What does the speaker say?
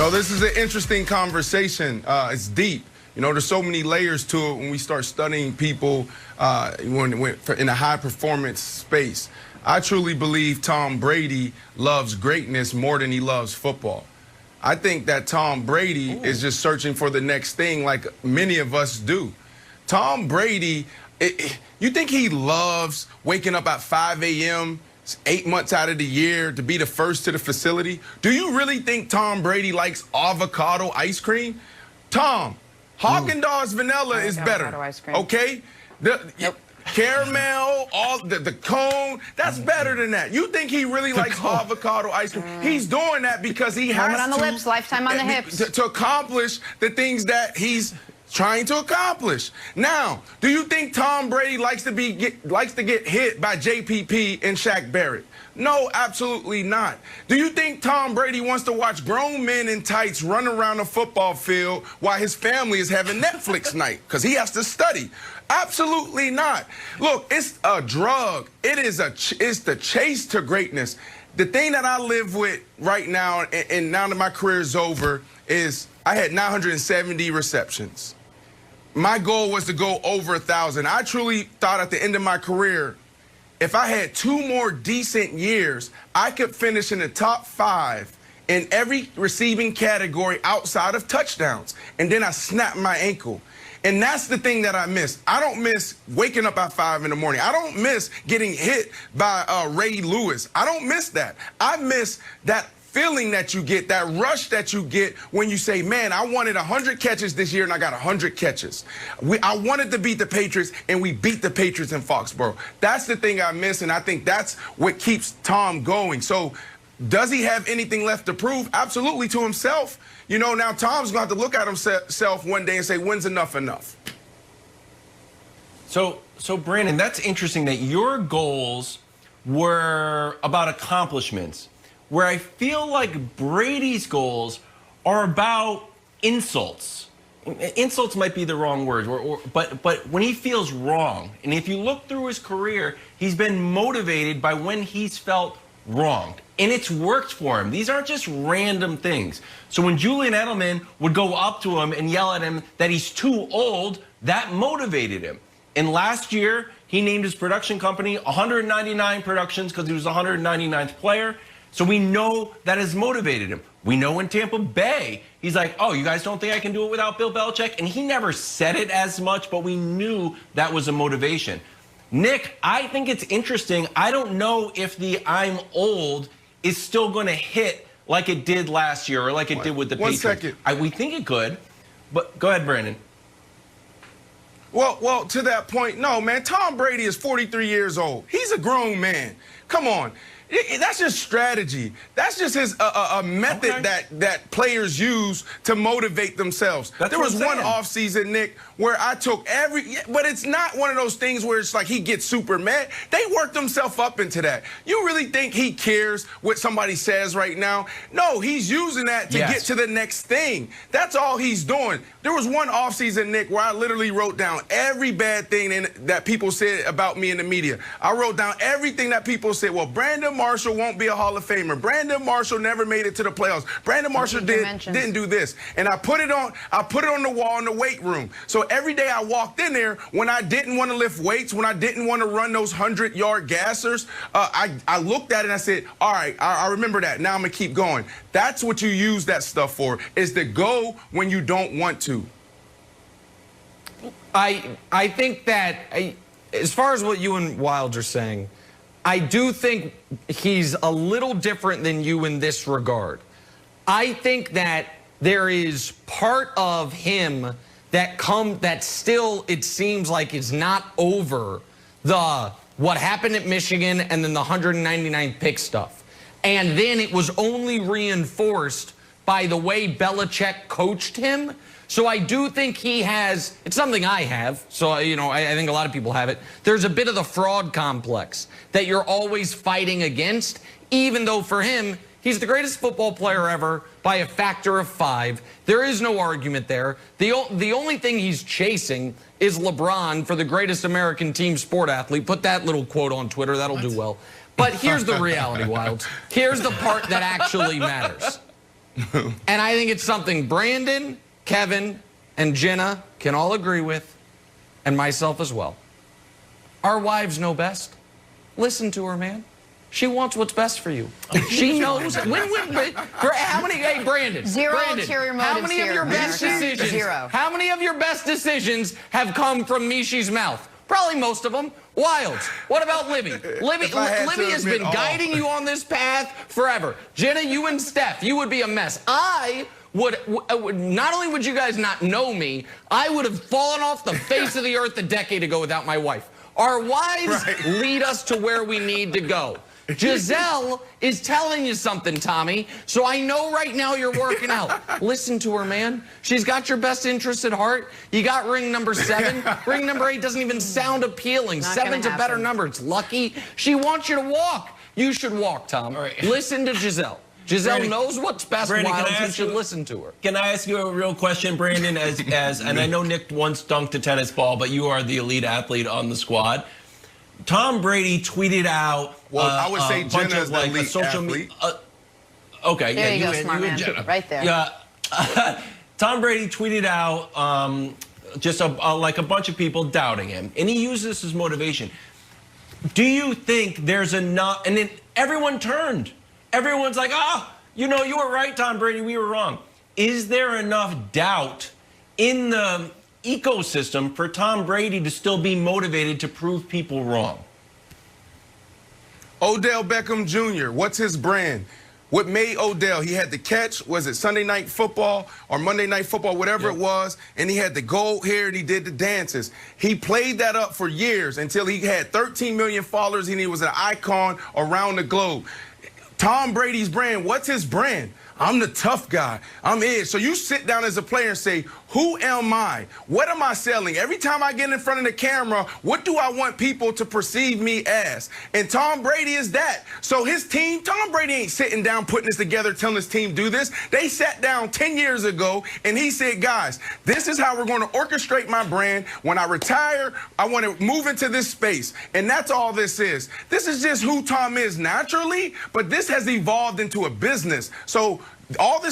So this is an interesting conversation. It's deep. You know, there's so many layers to it when we start studying people in a high-performance space. I truly believe Tom Brady loves greatness more than he loves football. I think that Tom Brady is just searching for the next thing like many of us do. Tom Brady, you think he loves waking up at 5 a.m., 8 months out of the year to be the first to the facility? Do you really think Tom Brady likes avocado ice cream? Tom, Haagen-Dazs vanilla is better, okay? Caramel, the cone, that's better than that. You think he really likes avocado ice cream? He's doing that because he has Moment on the lips, lifetime on the hips. To accomplish the things that he's trying to accomplish. Now, do you think Tom Brady likes to get hit by JPP and Shaq Barrett? No, absolutely not. Do you think Tom Brady wants to watch grown men in tights run around a football field while his family is having Netflix night because he has to study? Absolutely not. Look, it's a drug. It's the chase to greatness. The thing that I live with right now, and now that my career is over, is I had 970 receptions. My goal was to go over 1,000. I truly thought at the end of my career, if I had 2 more decent years, I could finish in the top 5 in every receiving category outside of touchdowns. And then I snapped my ankle. And that's the thing that I miss. I don't miss waking up at 5 in the morning. I don't miss getting hit by Ray Lewis. I don't miss that. I miss that feeling that you get, that rush that you get when you say, man, I wanted 100 catches this year and I got 100 catches. I wanted to beat the Patriots and we beat the Patriots in Foxborough. That's the thing I miss, and I think that's what keeps Tom going. So does he have anything left to prove? Absolutely, to himself. You know, now Tom's going to have to look at himself one day and say, when's enough enough? So Brandon, that's interesting that your goals were about accomplishments, where I feel like Brady's goals are about insults. Insults might be the wrong word, but when he feels wrong, and if you look through his career, he's been motivated by when he's felt wronged, and it's worked for him. These aren't just random things. So when Julian Edelman would go up to him and yell at him that he's too old, that motivated him. And last year, he named his production company 199 Productions because he was the 199th player. So we know that has motivated him. We know in Tampa Bay, he's like, oh, you guys don't think I can do it without Bill Belichick? And he never said it as much, but we knew that was a motivation. Nick, I think it's interesting. I don't know if the I'm old is still going to hit like it did last year or like it did with the Patriots. 1 second. We think it could, but go ahead, Brandon. Well, to that point, no, man. Tom Brady is 43 years old. He's a grown man. Come on. That's just strategy. That's just his a method that players use to motivate themselves. There was one offseason, Nick, where I took but it's not one of those things where it's like he gets super mad. They worked themselves up into that. You really think he cares what somebody says right now? No, he's using that to get to the next thing. That's all he's doing. There was one offseason, Nick, where I literally wrote down every bad thing that people said about me in the media. I wrote down everything that people said. Well, Brandon Marshall won't be a Hall of Famer. Brandon Marshall never made it to the playoffs. Brandon Marshall didn't do this. And I put it on the wall in the weight room. So every day I walked in there, when I didn't want to lift weights, when I didn't want to run those 100-yard gassers, I looked at it and I said, all right, I remember that. Now I'm going to keep going. That's what you use that stuff for, is to go when you don't want to. I think that, as far as what you and Wilds are saying, I do think he's a little different than you in this regard. I think that there is part of him that still, it seems like, is not over what happened at Michigan and then the 199th pick stuff. And then it was only reinforced by the way Belichick coached him. So I do think he has, it's something I have, so, you know, I think a lot of people have it. There's a bit of the fraud complex that you're always fighting against, even though for him, he's the greatest football player ever by a factor of 5. There is no argument there. The only thing he's chasing is LeBron for the greatest American team sport athlete. Put that little quote on Twitter, that'll do well. But here's the reality, Wilds. Here's the part that actually matters. And I think it's something Brandon, Kevin, and Jenna can all agree with, and myself as well. Our wives know best. Listen to her, man. She wants what's best for you. She knows. How many? Hey, Brandon. Zero Brandon, ulterior motives. how many of your best decisions? Zero. How many of your best decisions have come from Mishi's mouth? Probably most of them. Wilds. What about Libby? Libby has been guiding you on this path forever. Jenna, you and Steph, you would be a mess. I would not only would you guys not know me, I would have fallen off the face of the earth a decade ago without my wife. Our wives lead us to where we need to go. Gisele is telling you something, Tommy, so I know right now you're working out. Listen to her, man. She's got your best interests at heart. You got ring number 7. Ring number 8 doesn't even sound appealing. 7's a better number. It's lucky. She wants you to walk. You should walk, Tom. Right. Listen to Gisele. Gisele knows what's best, Brandon, Wilds, you should listen to her. Can I ask you a real question, Brandon? And I know Nick once dunked a tennis ball, but you are the elite athlete on the squad. Tom Brady tweeted out I would say Jenna's the elite athlete. Okay, there you go, smart man. Right there. Yeah, Tom Brady tweeted out just like a bunch of people doubting him, and he used this as motivation. Do you think there's enough? And then everyone turned. Everyone's like, you know, you were right, Tom Brady, we were wrong. Is there enough doubt in the ecosystem for Tom Brady to still be motivated to prove people wrong? Odell Beckham Jr., what's his brand? What made Odell? He had the catch, was it Sunday Night Football or Monday Night Football, whatever it was, and he had the gold hair and he did the dances. He played that up for years until he had 13 million followers and he was an icon around the globe. Tom Brady's brand, what's his brand? I'm the tough guy. I'm it. So you sit down as a player and say, who am I? What am I selling? Every time I get in front of the camera, what do I want people to perceive me as? And Tom Brady is that. So his team, Tom Brady ain't sitting down putting this together, telling his team do this. They sat down 10 years ago and he said, guys, this is how we're going to orchestrate my brand. When I retire, I want to move into this space. And that's all this is. This is just who Tom is naturally, but this has evolved into a business. So all this